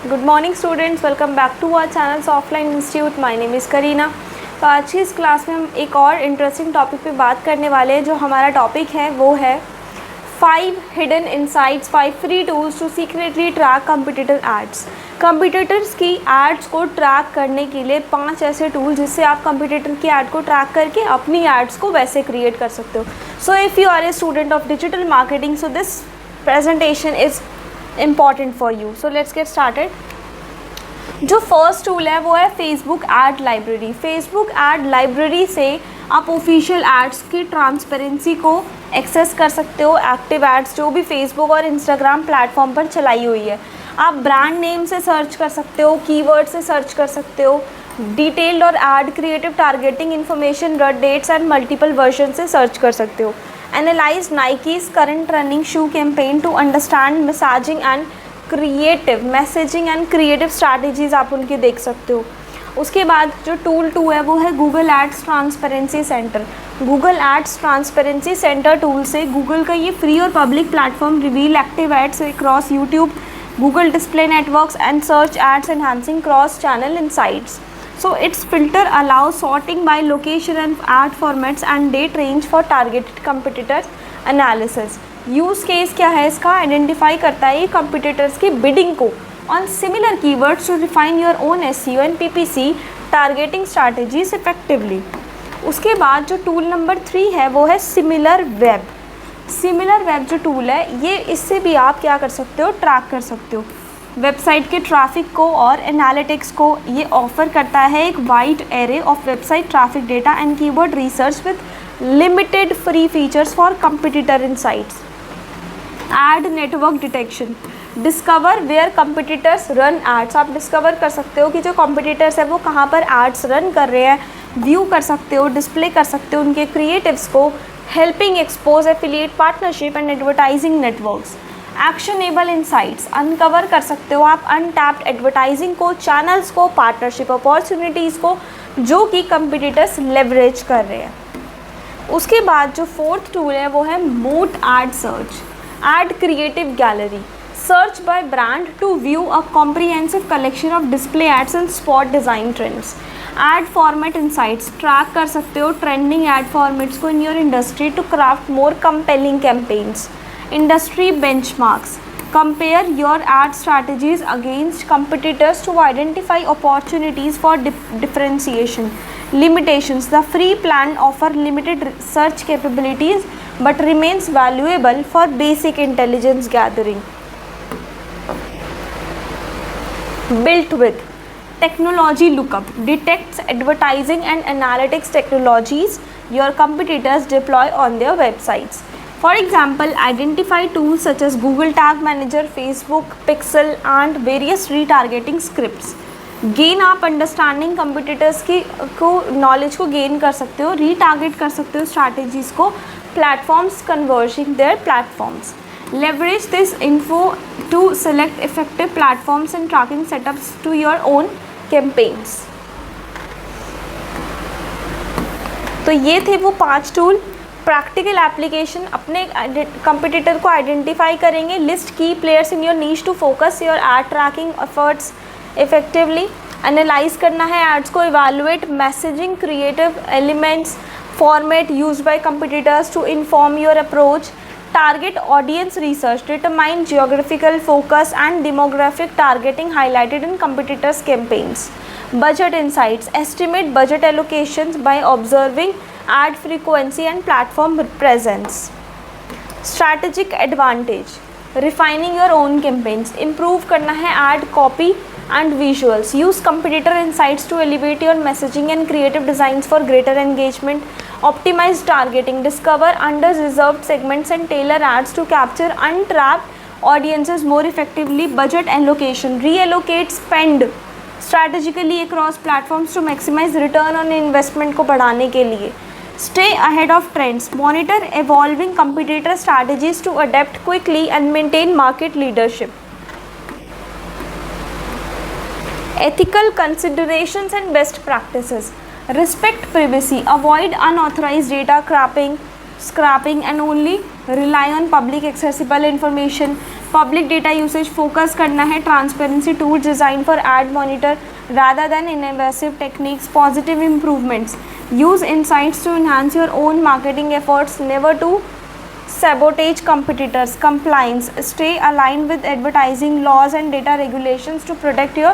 Good morning students, welcome back to our channel offline institute. My name is Kareena. तो आज की इस class में हम एक और इंटरेस्टिंग टॉपिक पे बात करने वाले हैं। जो हमारा टॉपिक है वो है 5 hidden insights, 5 free tools to secretly track competitor ads. Competitors की एड्स को ट्रैक करने के लिए 5 ऐसे टूल जिससे आप कंपटीटर की एड को ट्रैक करके अपनी एड्स को वैसे क्रिएट कर सकते हो। So if you are a student of digital marketing, so this presentation is important for you. So let's get started. जो फर्स्ट टूल है वो है Facebook ad library. Facebook ad library से आप ऑफिशियल एड्स की ट्रांसपेरेंसी को access कर सकते हो। एक्टिव एड्स जो भी फेसबुक और इंस्टाग्राम प्लेटफॉर्म पर चलाई हुई है, आप ब्रांड नेम से सर्च कर सकते हो, कीवर्ड से सर्च कर सकते हो, डिटेल्ड और ad creative targeting information, dates and multiple version से सर्च कर सकते हो। Analyze Nike's current running shoe campaign to understand messaging and creative strategies आप उनकी देख सकते हो। उसके बाद जो टूल 2 है वो है Google ads transparency centre. Google ads transparency centre tool से गूगल का ये फ्री और public platform reveal active ads across YouTube, Google display networks and search ads enhancing cross channel insights. So its filter allows sorting by location and ad formats and date range for targeted competitors analysis. Use case क्या है इसका? Identify करता है ये competitors की bidding को on similar keywords to refine your own SEO and PPC targeting strategies effectively. उसके बाद जो टूल नंबर 3 है वो है सिमिलर वेब। सिमिलर वेब जो टूल है ये इससे भी आप क्या कर सकते हो? ट्रैक कर सकते हो वेबसाइट के ट्रैफिक को और एनालिटिक्स को। ये ऑफर करता है एक wide array of website traffic data and keyword research with limited free features for competitor insights. Ad network detection, discover where competitors run ads. आप डिस्कवर कर सकते हो कि जो कंपटीटर्स है वो कहाँ पर एड्स रन कर रहे हैं, व्यू कर सकते हो, डिस्प्ले कर सकते हो उनके क्रिएटिव्स को। Helping expose affiliate partnership and advertising networks. Actionable insights, uncover कर सकते हो आप अनटैप्ड एडवर्टाइजिंग को, चैनल्स को, पार्टनरशिप अपॉर्चुनिटीज़ को जो कि कंपटीटर्स लेवरेज कर रहे हैं। उसके बाद जो 4th टूल है वो है Moat ad search. Ad creative gallery, search by brand to view a comprehensive collection of display ads and spot design trends. Ad format insights, track कर सकते हो ट्रेंडिंग एड फॉर्मेट्स को in your industry to craft more compelling campaigns. Industry benchmarks, compare your ad strategies against competitors to identify opportunities for differentiation. Limitations, the free plan offer limited search capabilities but remains valuable for basic intelligence gathering. Built with technology lookup, detects advertising and analytics technologies your competitors deploy on their websites. For example, identify tools such as Google Tag Manager, Facebook Pixel and various retargeting scripts. Gain आप understanding competitors की को knowledge को gain कर सकते हो, retarget कर सकते हो स्ट्रैटेजीज़ को, platforms converging their platforms. Leverage this info to select effective platforms and tracking setups to your own campaigns. तो ये थे वो 5 टूल। प्रैक्टिकल एप्लीकेशन, अपने कंपटीटर को आइडेंटिफाई करेंगे, list key players in your niche to focus your ad tracking efforts effectively. Analyze करना है ads को, evaluate messaging, creative elements, format used by competitors to inform your approach. Target audience research, determine geographical focus and demographic targeting highlighted in competitors campaigns. Budget insights, estimate budget allocations by observing ad frequency and platform presence. Strategic advantage, refining your own campaigns, improve करना है ad copy and visuals, use competitor insights to elevate your messaging and creative designs for greater engagement. Optimize targeting, discover under-reserved segments and tailor ads to capture untapped audiences more effectively. Budget allocation, reallocate spend strategically across platforms to maximize return on investment को बढ़ाने के लिए। Stay ahead of trends, monitor evolving competitor strategies to adapt quickly and maintain market leadership. Ethical considerations and best practices, respect privacy, avoid unauthorized data scraping and only rely on public accessible information. Public data usage focus करना है, transparency tool design for ad monitor rather than invasive techniques, positive improvements, use insights to enhance your own marketing efforts, never to sabotage competitors, compliance, stay aligned with advertising laws and data regulations to protect your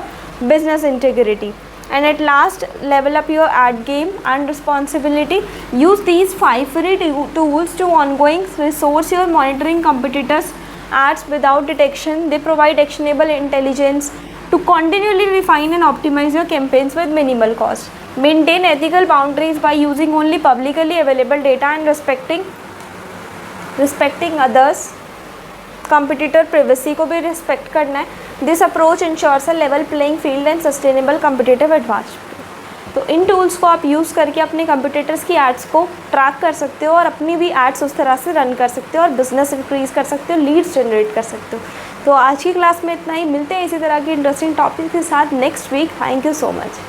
business integrity, and at last level up your ad game and responsibility. Use these 5 free tools to ongoing resource your monitoring competitors ads without detection. They provide actionable intelligence to continually refine and optimize your campaigns with minimal cost. Maintain ethical boundaries by using only publicly available data and respecting others. Competitor privacy को भी respect करना है. This approach ensures a level playing field and sustainable competitive advantage. तो इन tools को आप use करके अपने कंपिटिटर्स की एड्स को ट्रैक कर सकते हो और अपनी भी एड्स उस तरह से रन कर सकते हो और बिजनेस इंक्रीज कर सकते हो, लीड्स जनरेट कर सकते हो. तो आज की क्लास में इतना ही. मिलते हैं इसी तरह की इंटरेस्टिंग टॉपिक के साथ next week. Thank you so much.